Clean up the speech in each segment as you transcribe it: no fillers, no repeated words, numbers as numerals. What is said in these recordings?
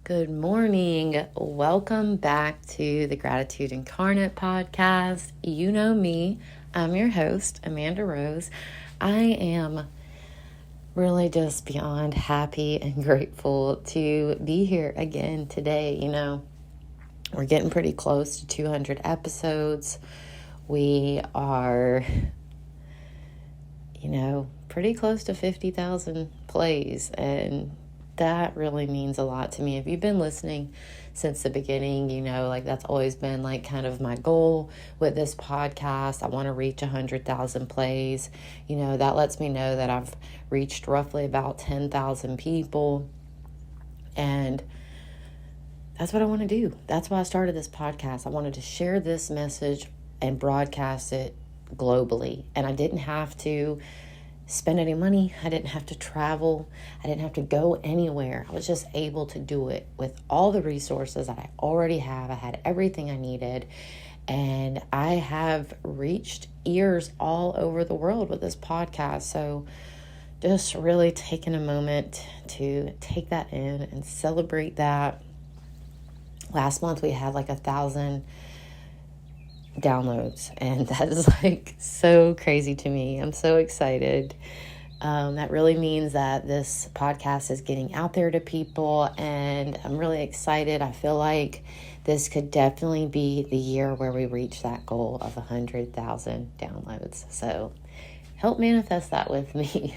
Good morning. Welcome back to the Gratitude Incarnate podcast. You know me. I'm your host, Amanda Rose. I am really just beyond happy and grateful to be here again today. We're getting pretty close to 200 episodes. We are, pretty close to 50,000 plays, and that really means a lot to me. If you've been listening since the beginning, that's always been kind of my goal with this podcast. I want to reach 100,000 plays. That lets me know that I've reached roughly about 10,000 people. And that's what I want to do. That's why I started this podcast. I wanted to share this message and broadcast it globally. And I didn't have to spend any money. I didn't have to travel. I didn't have to go anywhere. I was just able to do it with all the resources that I already have. I had everything I needed, and I have reached ears all over the world with this podcast. So just really taking a moment to take that in and celebrate that. Last month we had 1,000 downloads, and that is so crazy to me. I'm so excited. That really means that this podcast is getting out there to people, and I'm really excited. I feel like this could definitely be the year where we reach that goal of 100,000 downloads. So help manifest that with me.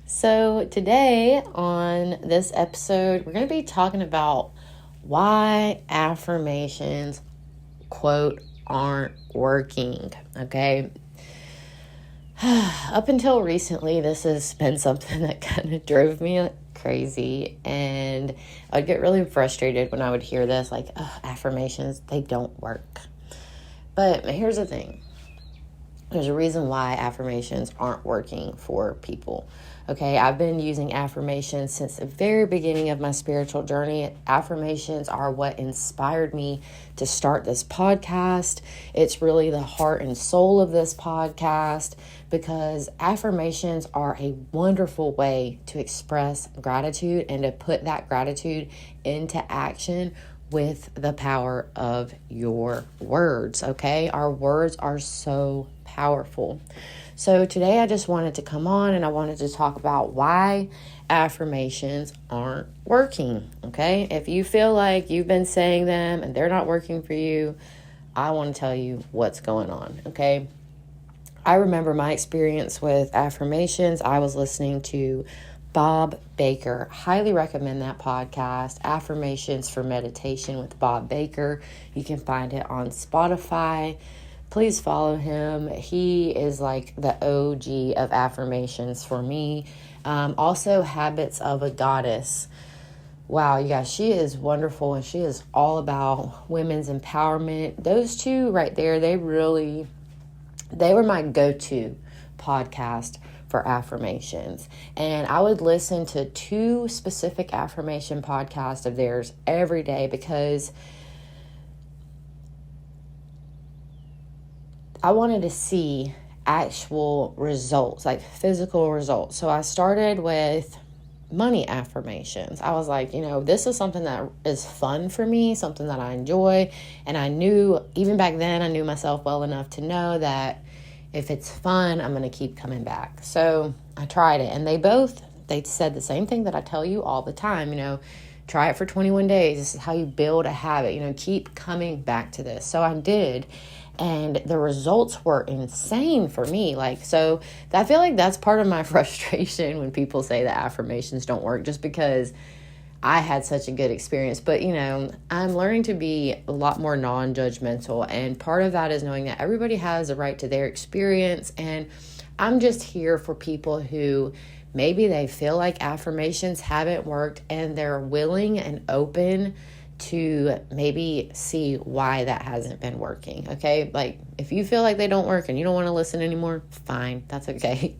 So today on this episode, we're going to be talking about why affirmations, quote, aren't working. Okay. Up until recently, this has been something that kind of drove me crazy, and I'd get really frustrated when I would hear this, affirmations, they don't work. But here's the thing. There's a reason why affirmations aren't working for people. Okay, I've been using affirmations since the very beginning of my spiritual journey. Affirmations are what inspired me to start this podcast. It's really the heart and soul of this podcast, because affirmations are a wonderful way to express gratitude and to put that gratitude into action with the power of your words. Okay, our words are so powerful. So today I just wanted to come on and I wanted to talk about why affirmations aren't working. Okay, if you feel like you've been saying them and they're not working for you, I want to tell you what's going on. Okay, I remember my experience with affirmations. I was listening to Bob Baker. Highly recommend that podcast, Affirmations for Meditation with Bob Baker. You can find it on Spotify. Please follow him. He is the OG of affirmations for me. Also, Habits of a Goddess. Wow, you guys, she is wonderful, and she is all about women's empowerment. Those two right there, they were my go-to podcast for affirmations. And I would listen to 2 specific affirmation podcasts of theirs every day, because I wanted to see actual results, physical results. So I started with money affirmations. I was this is something that is fun for me, something that I enjoy. And I knew, even back then, I knew myself well enough to know that if it's fun, I'm going to keep coming back. So I tried it, and they said the same thing that I tell you all the time, try it for 21 days. This is how you build a habit, keep coming back to this. So I did. And the results were insane for me. So I feel like that's part of my frustration when people say that affirmations don't work, just because I had such a good experience. But, I'm learning to be a lot more non-judgmental. And part of that is knowing that everybody has a right to their experience. And I'm just here for people who maybe they feel like affirmations haven't worked, and they're willing and open to maybe see why that hasn't been working. Okay, if you feel like they don't work and you don't want to listen anymore, fine, that's okay.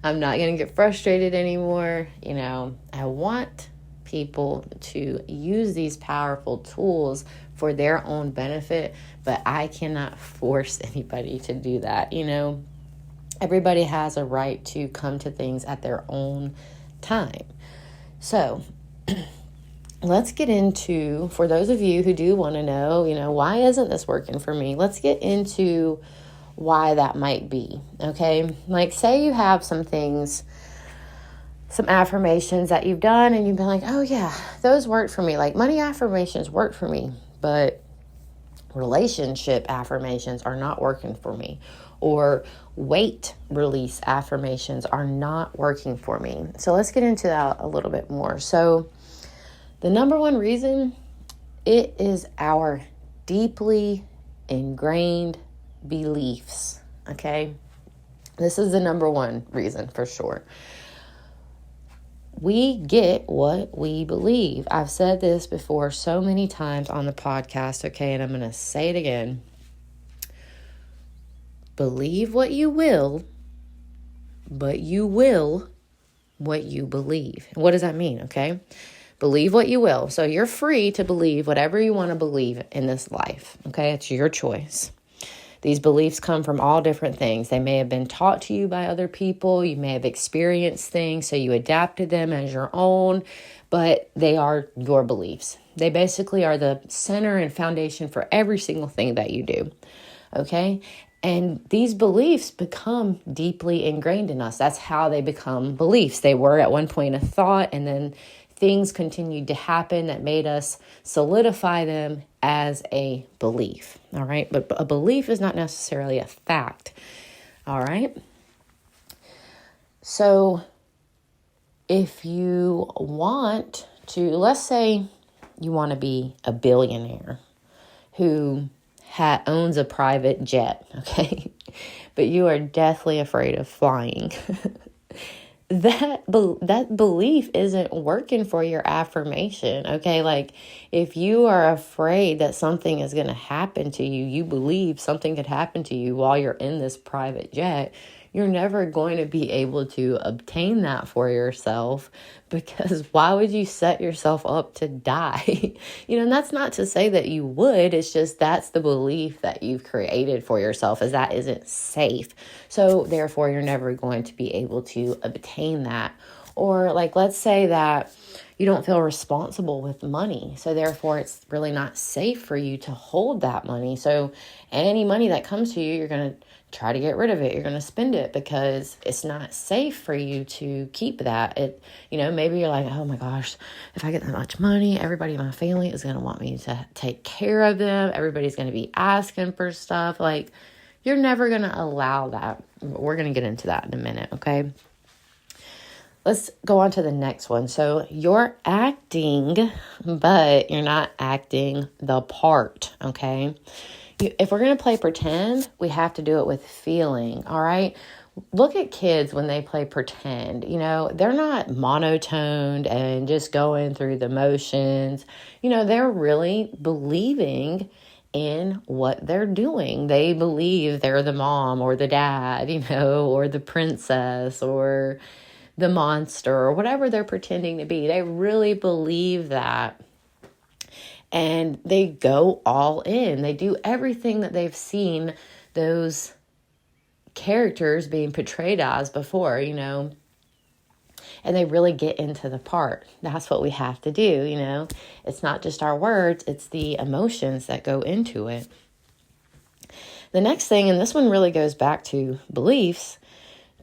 I'm not going to get frustrated anymore. I want people to use these powerful tools for their own benefit, but I cannot force anybody to do that. Everybody has a right to come to things at their own time. So let's get into, for those of you who do want to know, why isn't this working for me? Let's get into why that might be, okay? Like, say you have some things, some affirmations that you've done, and you've been like, oh yeah, those worked for me. Like, money affirmations work for me, but relationship affirmations are not working for me. Or weight release affirmations are not working for me. So let's get into that a little bit more. So the number one reason, it is our deeply ingrained beliefs, okay? This is the number one reason for sure. We get what we believe. I've said this before so many times on the podcast, okay, and I'm going to say it again. Believe what you will, but you will what you believe. What does that mean, okay? Believe what you will. So you're free to believe whatever you want to believe in this life, okay? It's your choice. These beliefs come from all different things. They may have been taught to you by other people. You may have experienced things, so you adapted them as your own, but they are your beliefs. They basically are the center and foundation for every single thing that you do, okay? And these beliefs become deeply ingrained in us. That's how they become beliefs. They were at one point a thought, and then things continued to happen that made us solidify them as a belief, all right? But a belief is not necessarily a fact, all right? So if you want to, let's say you want to be a billionaire who owns a private jet, okay? But you are deathly afraid of flying. That belief isn't working for your affirmation, okay? Like, if you are afraid that something is going to happen to you, you believe something could happen to you while you're in this private jet, you're never going to be able to obtain that for yourself, because why would you set yourself up to die? And that's not to say that you would. It's just that's the belief that you've created for yourself, is that isn't safe. So therefore, you're never going to be able to obtain that. Or like, let's say that you don't feel responsible with money. So therefore, it's really not safe for you to hold that money. So any money that comes to you, you're going to try to get rid of it. You're going to spend it because it's not safe for you to keep that. Maybe you're like, oh my gosh, if I get that much money, everybody in my family is going to want me to take care of them. Everybody's going to be asking for stuff. Like, you're never going to allow that. We're going to get into that in a minute, okay? Let's go on to the next one. So you're acting, but you're not acting the part, okay? If we're going to play pretend, we have to do it with feeling, all right? Look at kids when they play pretend. They're not monotoned and just going through the motions. They're really believing in what they're doing. They believe they're the mom or the dad, or the princess or the monster or whatever they're pretending to be. They really believe that. And they go all in. They do everything that they've seen those characters being portrayed as before, and they really get into the part. That's what we have to do, It's not just our words, it's the emotions that go into it. The next thing, and this one really goes back to beliefs,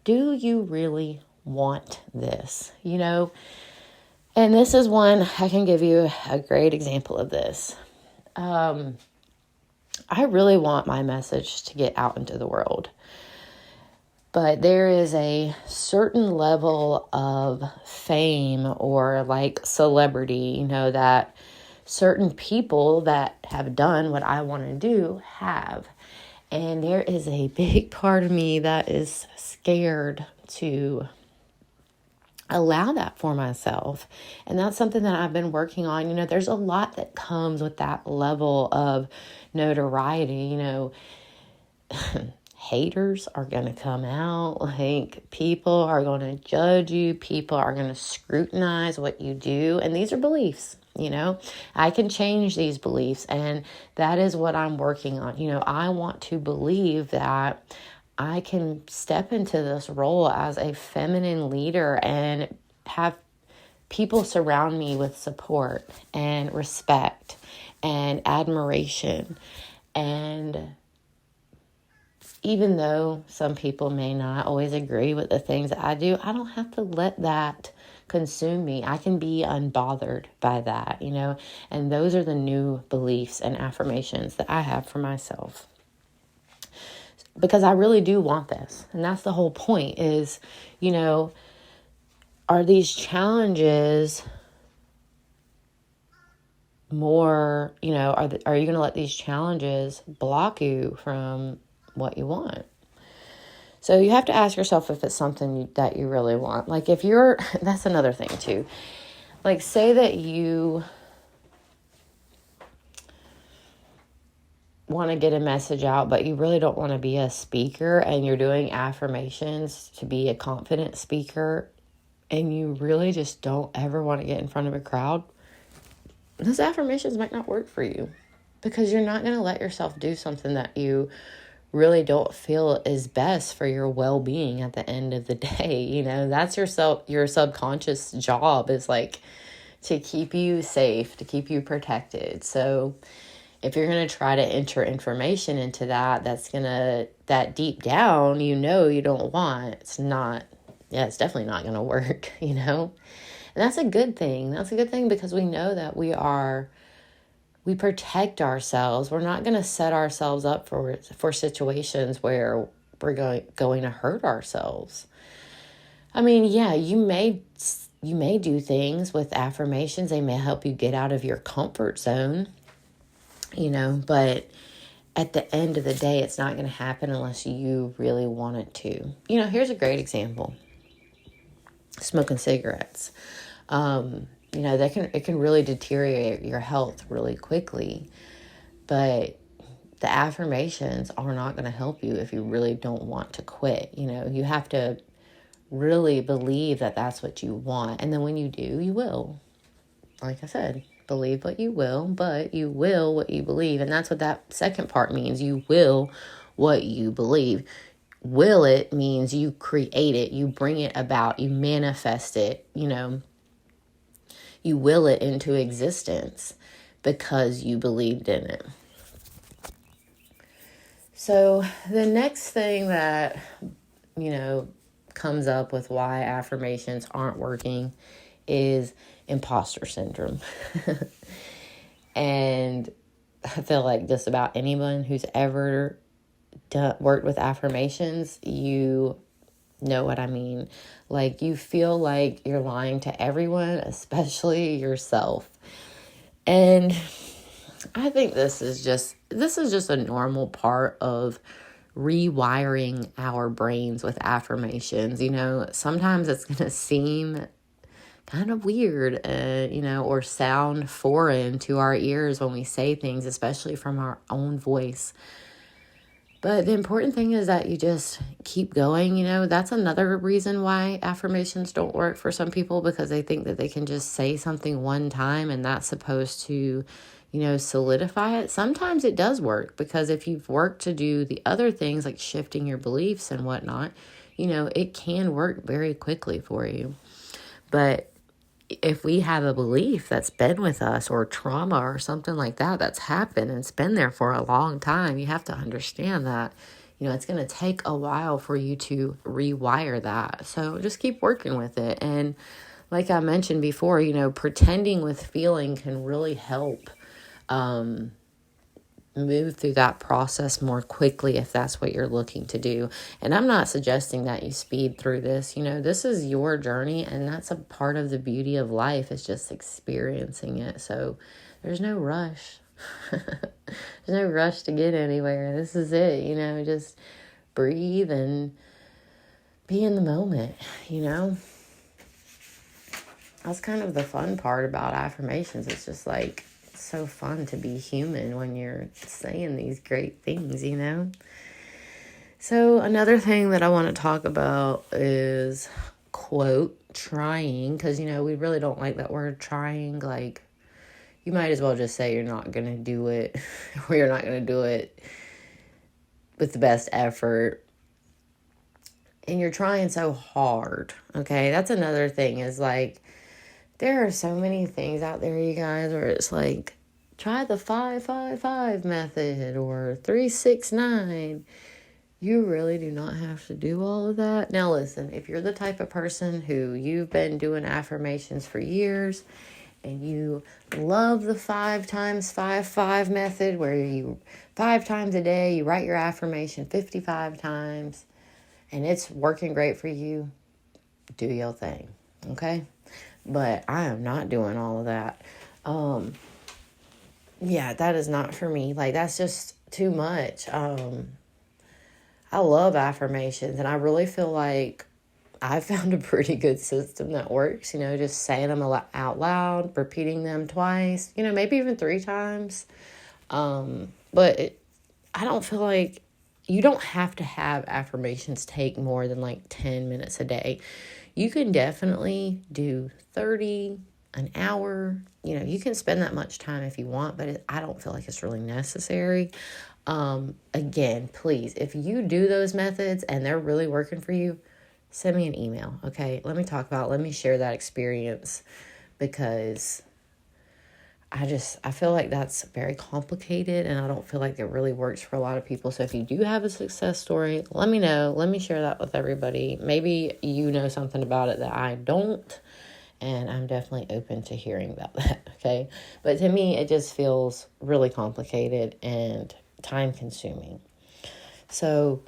do you really want this? And this is one, I can give you a great example of this. I really want my message to get out into the world. But there is a certain level of fame or like celebrity, that certain people that have done what I want to do have. And there is a big part of me that is scared to allow that for myself. And that's something that I've been working on. There's a lot that comes with that level of notoriety. Haters are going to come out. Like, people are going to judge you. People are going to scrutinize what you do. And these are beliefs. I can change these beliefs. And that is what I'm working on. I want to believe that I can step into this role as a feminine leader and have people surround me with support and respect and admiration. And even though some people may not always agree with the things that I do, I don't have to let that consume me. I can be unbothered by that, and those are the new beliefs and affirmations that I have for myself. Because I really do want this. And that's the whole point is, are these challenges more, are you going to let these challenges block you from what you want? So you have to ask yourself if it's something that you really want. Like that's another thing too. Like say that you want to get a message out, but you really don't want to be a speaker and you're doing affirmations to be a confident speaker and you really just don't ever want to get in front of a crowd. Those affirmations might not work for you because you're not going to let yourself do something that you really don't feel is best for your well-being at the end of the day. That's your subconscious job is like to keep you safe, to keep you protected. So if you're going to try to enter information into that deep down, you don't want, it's definitely not going to work, And that's a good thing. That's a good thing because we know that we protect ourselves. We're not going to set ourselves up for situations where we're going to hurt ourselves. I mean, yeah, you may do things with affirmations. They may help you get out of your comfort zone, but at the end of the day, it's not going to happen unless you really want it to. Here's a great example. Smoking cigarettes. It can really deteriorate your health really quickly, but the affirmations are not going to help you if you really don't want to quit. You have to really believe that that's what you want. And then when you do, you will. Like I said, believe what you will, but you will what you believe. And that's what that second part means. You will what you believe. Will it means you create it, you bring it about, you manifest it, you will it into existence because you believed in it. So the next thing that, comes up with why affirmations aren't working is imposter syndrome. And I feel like just about anyone who's ever worked with affirmations, you know what I mean. Like you feel like you're lying to everyone, especially yourself. And I think this is just a normal part of rewiring our brains with affirmations. Sometimes it's going to seem kind of weird, or sound foreign to our ears when we say things, especially from our own voice. But the important thing is that you just keep going. That's another reason why affirmations don't work for some people, because they think that they can just say something one time and that's supposed to, solidify it. Sometimes it does work because if you've worked to do the other things like shifting your beliefs and whatnot, it can work very quickly for you. But if we have a belief that's been with us or trauma or something like that that's happened and it's been there for a long time, you have to understand that, it's going to take a while for you to rewire that. So just keep working with it. And like I mentioned before, pretending with feeling can really help move through that process more quickly if that's what you're looking to do. And I'm not suggesting that you speed through this. This is your journey, and that's a part of the beauty of life, is just experiencing it. So there's no rush. There's no rush to get anywhere. This is it, just breathe and be in the moment, That's kind of the fun part about affirmations. It's just like so fun to be human when you're saying these great things, So another thing that I want to talk about is, quote, trying, because, we really don't like that word trying. Like, you might as well just say you're not going to do it, or you're not going to do it with the best effort. And you're trying so hard, okay? That's another thing is like, There are so many things out there, you guys, where it's like, try the 5-5-5 method or 3-6-9. You really do not have to do all of that. Now, listen, if you're the type of person who you've been doing affirmations for years and you love the 5x5-5 method, where you 5 times a day, you write your affirmation 55 times, and it's working great for you, do your thing, okay? But I am not doing all of that. Yeah, that is not for me. Like, that's just too much. I love affirmations, and I really feel like I found a pretty good system that works, just saying them out loud, repeating them twice, maybe even 3 times. But I don't feel like you don't have to have affirmations take more than like 10 minutes a day. You can definitely do 30, an hour. You can spend that much time if you want, but I don't feel like it's really necessary. Again, please, if you do those methods and they're really working for you, send me an email. Okay. Let me share that experience, because I feel like that's very complicated, and I don't feel like it really works for a lot of people. So if you do have a success story, let me know. Let me share that with everybody. Maybe you know something about it that I don't, and I'm definitely open to hearing about that. Okay. But to me, it just feels really complicated and time consuming. So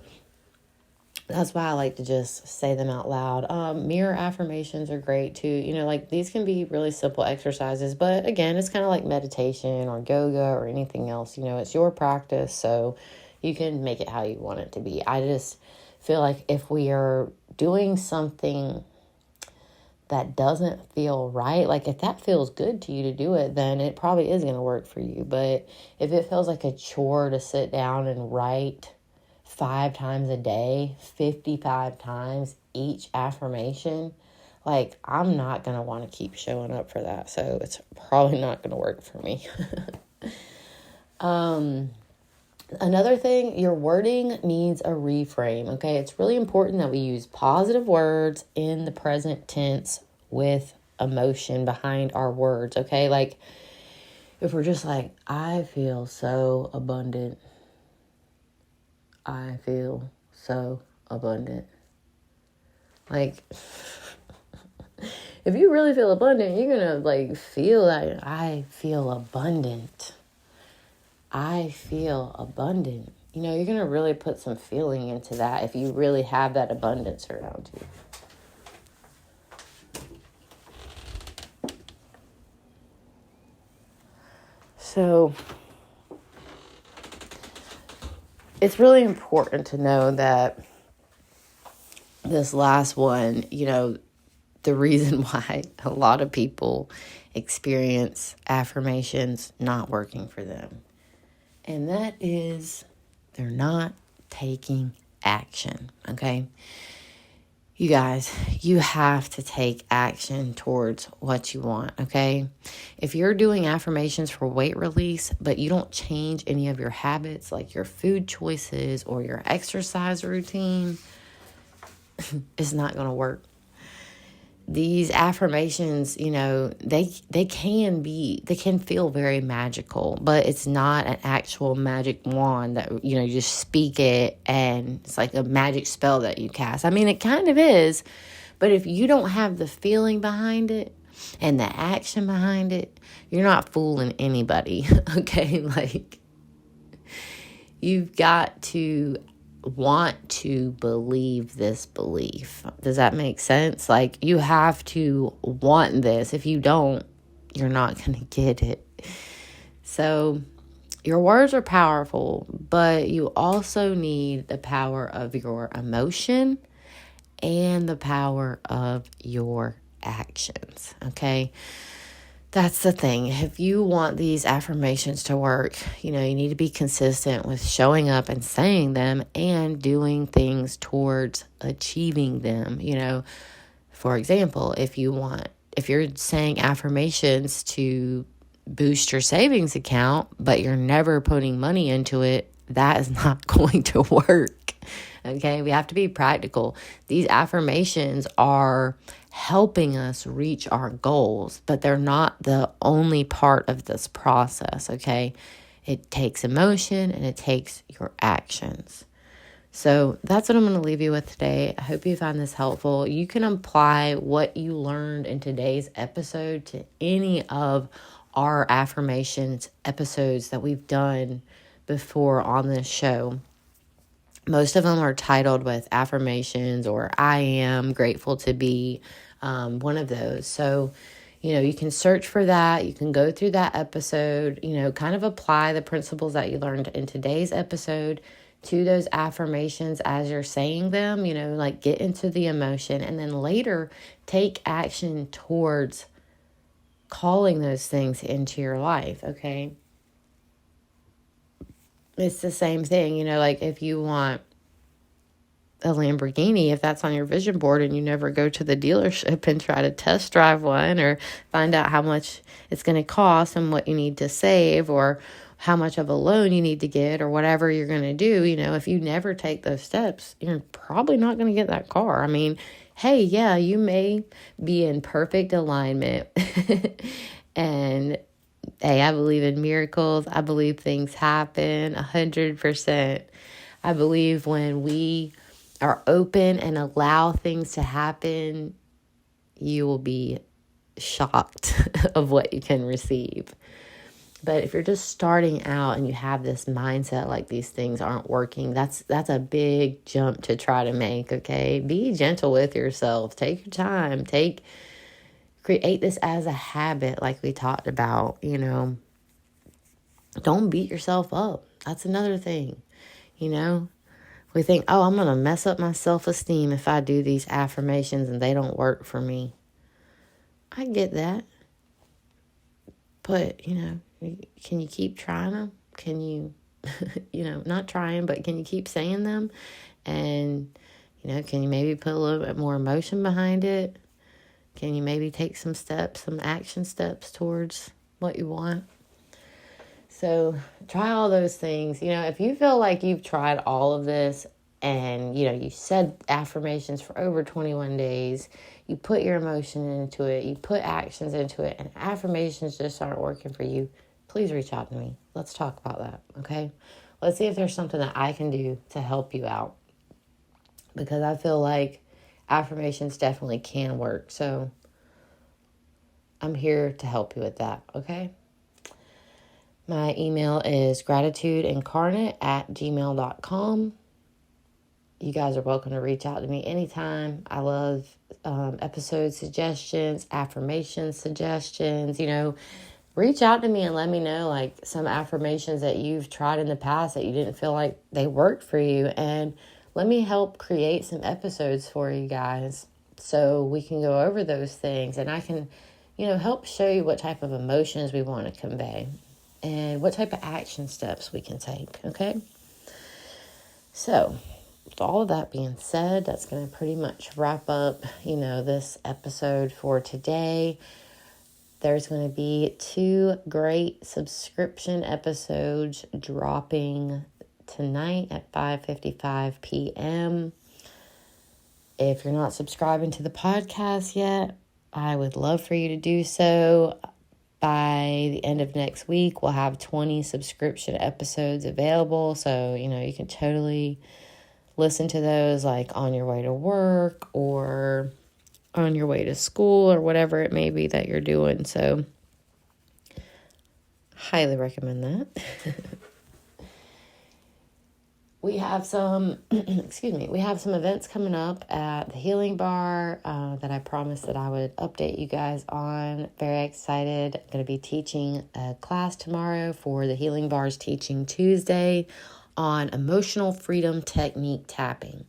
that's why I like to just say them out loud. Mirror affirmations are great too. Like, these can be really simple exercises, but again, it's kind of like meditation or yoga or anything else. It's your practice, so you can make it how you want it to be. I just feel like if we are doing something that doesn't feel right, like if that feels good to you to do it, then it probably is going to work for you. But if it feels like a chore to sit down and write 5 times a day, 55 times each affirmation, like, I'm not going to want to keep showing up for that. So it's probably not going to work for me. Another thing, your wording needs a reframe, okay? It's really important that we use positive words in the present tense with emotion behind our words, okay? Like, if we're just like, I feel so abundant. I feel so abundant. Like, if you really feel abundant, you're going to, feel like, I feel abundant. I feel abundant. You're going to really put some feeling into that if you really have that abundance around you. So it's really important to know that this last one, the reason why a lot of people experience affirmations not working for them, and that is they're not taking action, okay? You guys, you have to take action towards what you want, okay? If you're doing affirmations for weight release, but you don't change any of your habits, like your food choices or your exercise routine, it's not going to work. These affirmations, they can feel very magical, but it's not an actual magic wand that, you just speak it and it's like a magic spell that you cast. I mean, it kind of is, but if you don't have the feeling behind it and the action behind it, you're not fooling anybody, okay? Like, you've got to want to believe this belief. Does that make sense? Like, you have to want this. If you don't, you're not going to get it. So your words are powerful, but you also need the power of your emotion and the power of your actions. Okay? That's the thing. If you want these affirmations to work, you need to be consistent with showing up and saying them and doing things towards achieving them. For example, if you're saying affirmations to boost your savings account, but you're never putting money into it, that is not going to work. Okay, we have to be practical. These affirmations are helping us reach our goals, but they're not the only part of this process, okay? It takes emotion and it takes your actions. So that's what I'm going to leave you with today. I hope you find this helpful. You can apply what you learned in today's episode to any of our affirmations episodes that we've done before on this show. Most of them are titled with affirmations or I am grateful to be, one of those. So, you can search for that. You can go through that episode, kind of apply the principles that you learned in today's episode to those affirmations as you're saying them, like get into the emotion and then later take action towards calling those things into your life, okay? It's the same thing, like if you want a Lamborghini, if that's on your vision board and you never go to the dealership and try to test drive one or find out how much it's going to cost and what you need to save or how much of a loan you need to get or whatever you're going to do, if you never take those steps, you're probably not going to get that car. I mean, hey, yeah, you may be in perfect alignment and hey, I believe in miracles. I believe things happen 100%. I believe when we are open and allow things to happen, you will be shocked of what you can receive. But if you're just starting out and you have this mindset like these things aren't working, that's a big jump to try to make, okay? Be gentle with yourself. Take your time. Create this as a habit like we talked about, Don't beat yourself up. That's another thing, We think, oh, I'm going to mess up my self-esteem if I do these affirmations and they don't work for me. I get that. But, can you keep trying them? Can you, not trying, but can you keep saying them? And, can you maybe put a little bit more emotion behind it? Can you maybe take some action steps towards what you want? So try all those things. If you feel like you've tried all of this and, you said affirmations for over 21 days, you put your emotion into it, you put actions into it, and affirmations just aren't working for you, please reach out to me. Let's talk about that, okay? Let's see if there's something that I can do to help you out. Because I feel like affirmations definitely can work. So I'm here to help you with that, okay? My email is gratitudeincarnate@gmail.com. You guys are welcome to reach out to me anytime. I love episode suggestions, affirmation suggestions. Reach out to me and let me know like some affirmations that you've tried in the past that you didn't feel like they worked for you. And let me help create some episodes for you guys so we can go over those things. And I can, help show you what type of emotions we want to convey and what type of action steps we can take, okay? So, with all of that being said, that's going to pretty much wrap up, this episode for today. There's going to be 2 great subscription episodes dropping tonight at 5:55 p.m. If you're not subscribing to the podcast yet, I would love for you to do so. By the end of next week, we'll have 20 subscription episodes available. So, you can totally listen to those like on your way to work or on your way to school or whatever it may be that you're doing. So, highly recommend that. We have some, we have some events coming up at the Healing Bar that I promised that I would update you guys on. Very excited. I'm going to be teaching a class tomorrow for the Healing Bar's Teaching Tuesday on emotional freedom technique tapping.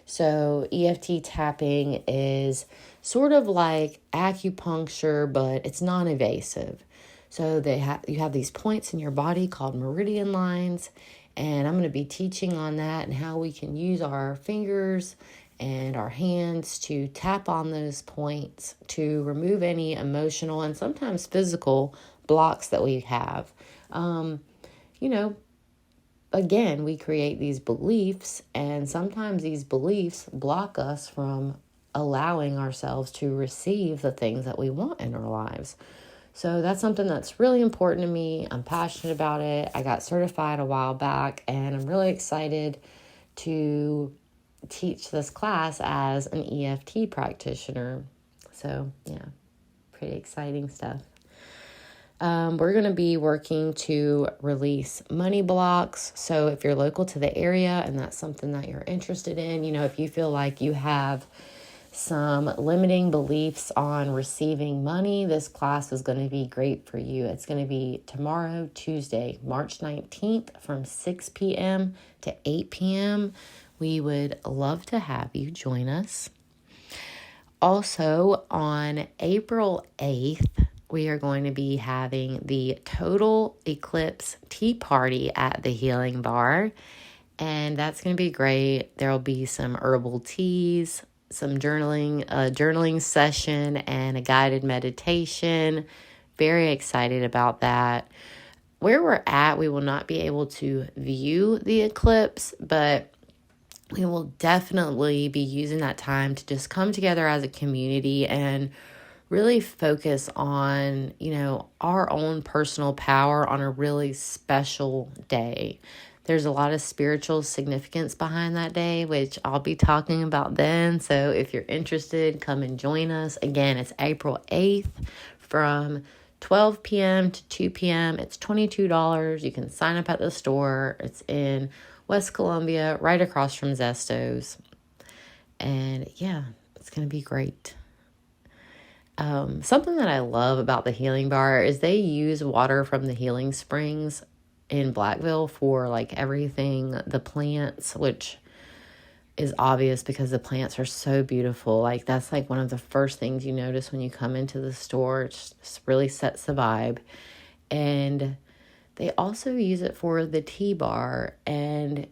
So EFT tapping is sort of like acupuncture, but it's non-invasive. So you have these points in your body called meridian lines. And I'm going to be teaching on that and how we can use our fingers and our hands to tap on those points to remove any emotional and sometimes physical blocks that we have. Again, we create these beliefs, and sometimes these beliefs block us from allowing ourselves to receive the things that we want in our lives. So that's something that's really important to me. I'm passionate about it. I got certified a while back, and I'm really excited to teach this class as an EFT practitioner. So yeah, pretty exciting stuff. We're going to be working to release money blocks. So if you're local to the area and that's something that you're interested in, if you feel like you have some limiting beliefs on receiving money, this class is going to be great for you. It's going to be tomorrow, Tuesday, March 19th from 6 p.m. to 8 p.m. We would love to have you join us. Also, on April 8th, we are going to be having the Total Eclipse Tea Party at the Healing Bar, and that's going to be great. There will be some herbal teas, some journaling session, and a guided meditation. Very excited about that. Where we're at, we will not be able to view the eclipse, but we will definitely be using that time to just come together as a community and really focus on, our own personal power on a really special day. There's a lot of spiritual significance behind that day, which I'll be talking about then. So if you're interested, come and join us. Again, it's April 8th from 12 p.m. to 2 p.m. It's $22. You can sign up at the store. It's in West Columbia, right across from Zesto's. And yeah, it's going to be great. Something that I love about the Healing Bar is they use water from the healing springs in Blackville for everything, the plants, which is obvious because the plants are so beautiful. That's one of the first things you notice when you come into the store. It just really sets the vibe. And they also use it for the tea bar. And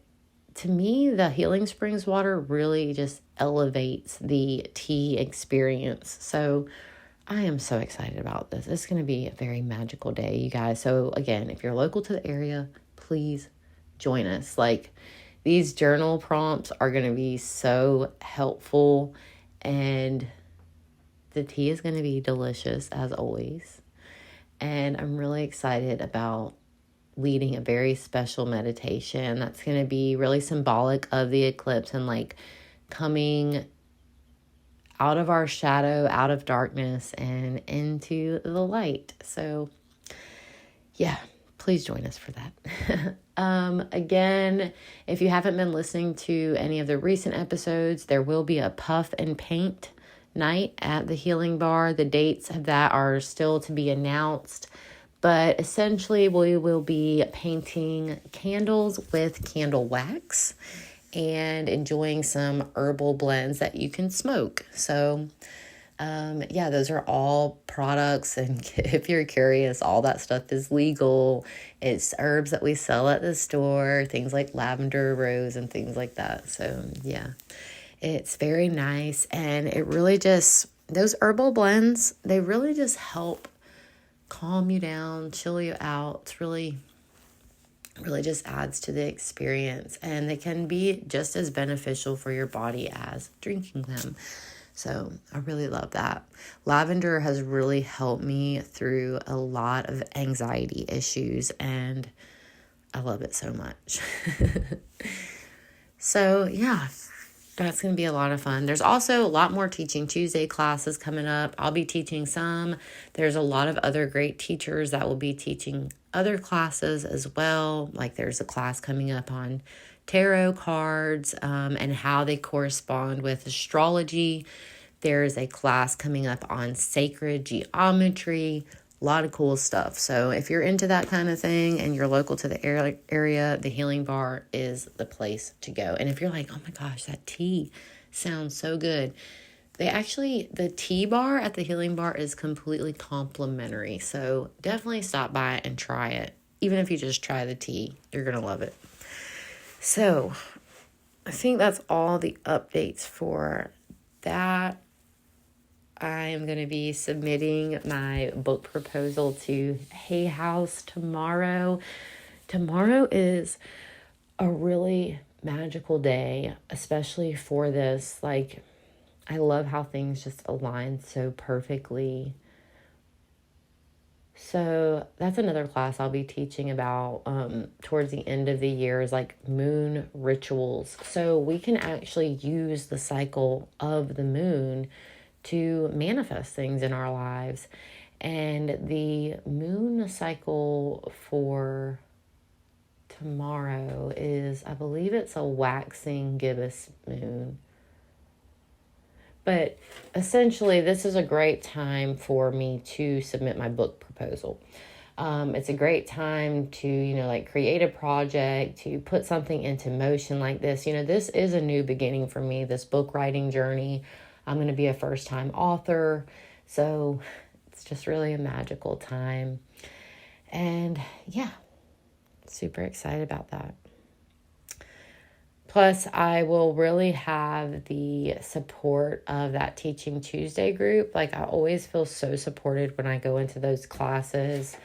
to me, the Healing Springs water really just elevates the tea experience. So I am so excited about this. It's going to be a very magical day, you guys. So again, if you're local to the area, please join us. These journal prompts are going to be so helpful, and the tea is going to be delicious as always. And I'm really excited about leading a very special meditation that's going to be really symbolic of the eclipse and coming out of our shadow, out of darkness, and into the light. So yeah, please join us for that. Again, if you haven't been listening to any of the recent episodes, there will be a puff and paint night at the Healing Bar. The dates of that are still to be announced, but essentially we will be painting candles with candle wax and enjoying some herbal blends that you can smoke. So those are all products, and if you're curious, all that stuff is legal. It's herbs that we sell at the store, things like lavender, rose, and things like that. So yeah, it's very nice, and it really just, those herbal blends, they really just help calm you down, chill you out. It's really just adds to the experience, and they can be just as beneficial for your body as drinking them. So I really love that. Lavender has really helped me through a lot of anxiety issues, and I love it so much. So yeah, that's going to be a lot of fun. There's also a lot more Teaching Tuesday classes coming up. I'll be teaching some. There's a lot of other great teachers that will be teaching other classes as well. There's a class coming up on tarot cards and how they correspond with astrology. There's a class coming up on sacred geometry. A lot of cool stuff. So if you're into that kind of thing and you're local to the area, the Healing Bar is the place to go. And if you're like, oh my gosh, that tea sounds so good. The tea bar at the Healing Bar is completely complimentary. So definitely stop by and try it. Even if you just try the tea, you're going to love it. So I think that's all the updates for that. I am going to be submitting my book proposal to Hay House tomorrow. Tomorrow is a really magical day, especially for this. I love how things just align so perfectly. So that's another class I'll be teaching about towards the end of the year, is like moon rituals. So we can actually use the cycle of the moon to manifest things in our lives. And the moon cycle for tomorrow is, I believe it's a waxing gibbous moon. But essentially, this is a great time for me to submit my book proposal. It's a great time to, like create a project, to put something into motion like this. This is a new beginning for me, this book writing journey. I'm going to be a first-time author. So it's just really a magical time. And yeah, super excited about that. Plus, I will really have the support of that Teaching Tuesday group. Like, I always feel so supported when I go into those classes.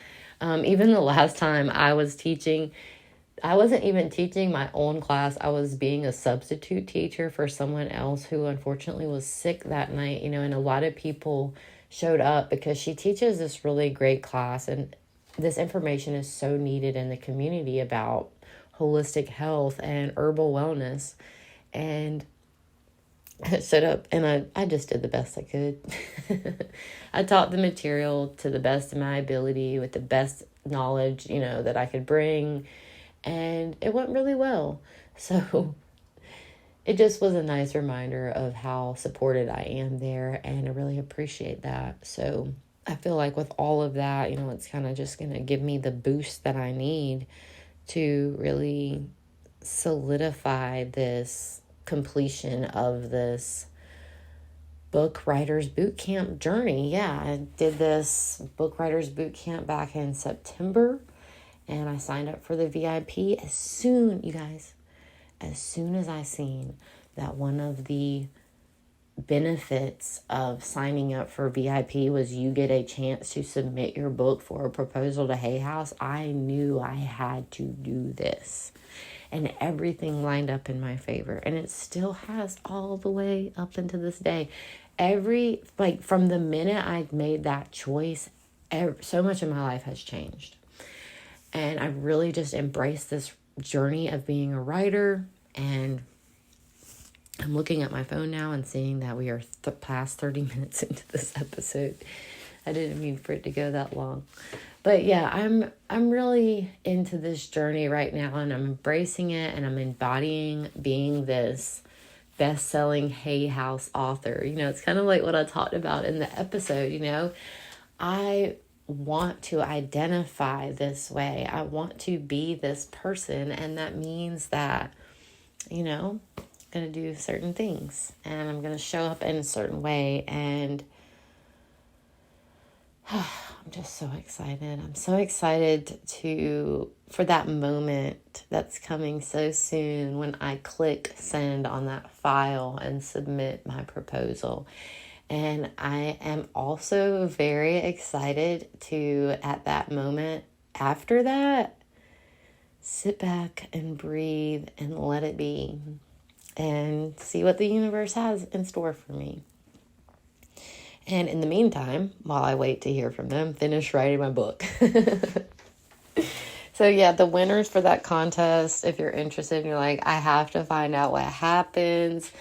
Even the last time I was teaching, I wasn't even teaching my own class. I was being a substitute teacher for someone else who unfortunately was sick that night, and a lot of people showed up because she teaches this really great class. And this information is so needed in the community about holistic health and herbal wellness. And I stood up and I just did the best I could. I taught the material to the best of my ability with the best knowledge, that I could bring. And it went really well. So it just was a nice reminder of how supported I am there. And I really appreciate that. So I feel like with all of that, it's kind of just going to give me the boost that I need to really solidify this completion of this book writers boot camp journey. Yeah, I did this book writers boot camp back in September, and I signed up for the VIP as soon as I seen that one of the benefits of signing up for VIP was you get a chance to submit your book for a proposal to Hay House. I knew I had to do this, and everything lined up in my favor, and it still has all the way up into this day. From the minute I made that choice, so much of my life has changed, and I really just embraced this journey of being a writer. And I'm looking at my phone now and seeing that we are past 30 minutes into this episode. I didn't mean for it to go that long. But yeah, I'm really into this journey right now, and I'm embracing it, and I'm embodying being this best-selling Hay House author. It's kind of like what I talked about in the episode, I want to identify this way. I want to be this person, and that means that, going to do certain things, and I'm going to show up in a certain way. And I'm just so excited. I'm so excited for that moment that's coming so soon when I click send on that file and submit my proposal. And I am also very excited to, at that moment after that, sit back and breathe and let it be, and see what the universe has in store for me. And in the meantime, while I wait to hear from them, finish writing my book. So yeah, the winners for that contest, if you're interested and you're like, I have to find out what happens,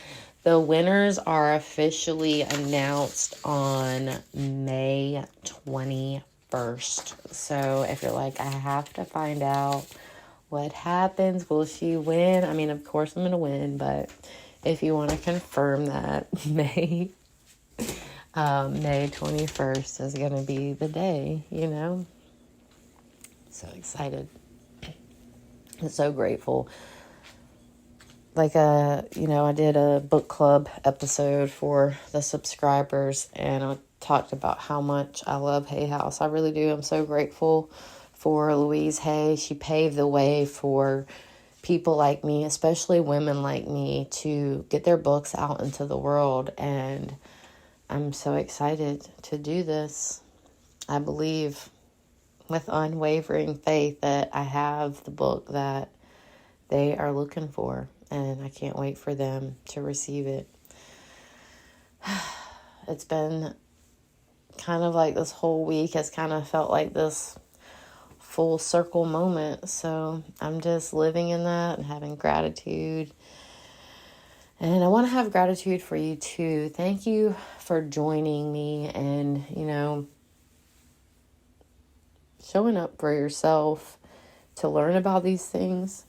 the winners are officially announced on May 21st. So if you're like, I have to find out what happens, will she win? I mean, of course I'm going to win, but if you want to confirm that, May 21st is going to be the day, So excited. I'm so grateful. I did a book club episode for the subscribers, and I talked about how much I love Hay House. I really do. I'm so grateful for Louise Hay. She paved the way for people like me, especially women like me, to get their books out into the world. And I'm so excited to do this. I believe with unwavering faith that I have the book that they are looking for, and I can't wait for them to receive it. it's been kind of like this whole week has kind of felt like this full circle moment. So I'm just living in that and having gratitude. And I want to have gratitude for you too. Thank you for joining me and, showing up for yourself to learn about these things.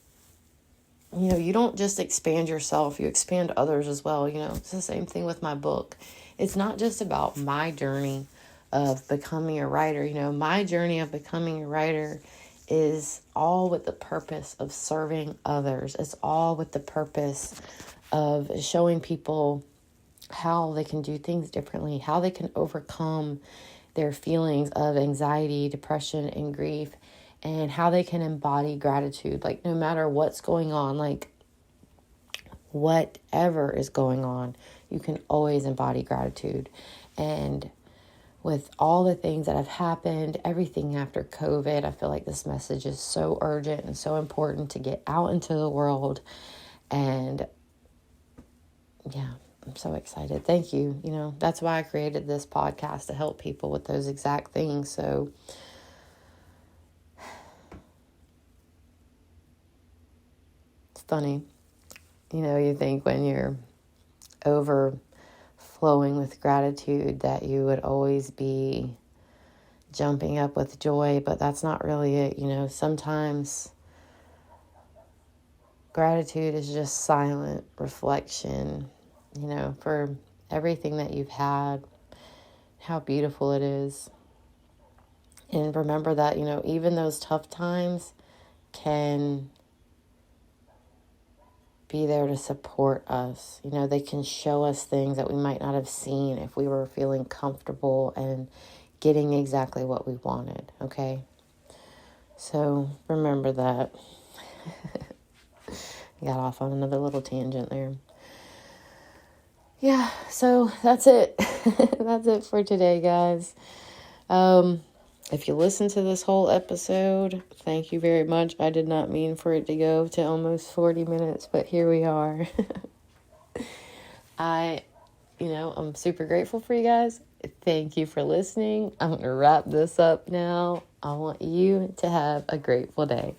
You don't just expand yourself, you expand others as well. It's the same thing with my book. It's not just about my journey of becoming a writer. My journey of becoming a writer is all with the purpose of serving others. It's all with the purpose of showing people how they can do things differently, how they can overcome their feelings of anxiety, depression, and grief, and how they can embody gratitude. Like, no matter what's going on, like whatever is going on, you can always embody gratitude. And with all the things that have happened, everything after COVID, I feel like this message is so urgent and so important to get out into the world. And yeah, I'm so excited. Thank you. That's why I created this podcast, to help people with those exact things. So it's funny. You think when you're overflowing with gratitude that you would always be jumping up with joy, but that's not really it. Sometimes gratitude is just silent reflection, for everything that you've had, how beautiful it is. And remember that, even those tough times can be there to support us. They can show us things that we might not have seen if we were feeling comfortable and getting exactly what we wanted, okay? So remember that. I got off on another little tangent there. Yeah, so that's it. That's it for today, guys. If you listen to this whole episode, thank you very much. I did not mean for it to go to almost 40 minutes, but here we are. I'm super grateful for you guys. Thank you for listening. I'm going to wrap this up now. I want you to have a grateful day.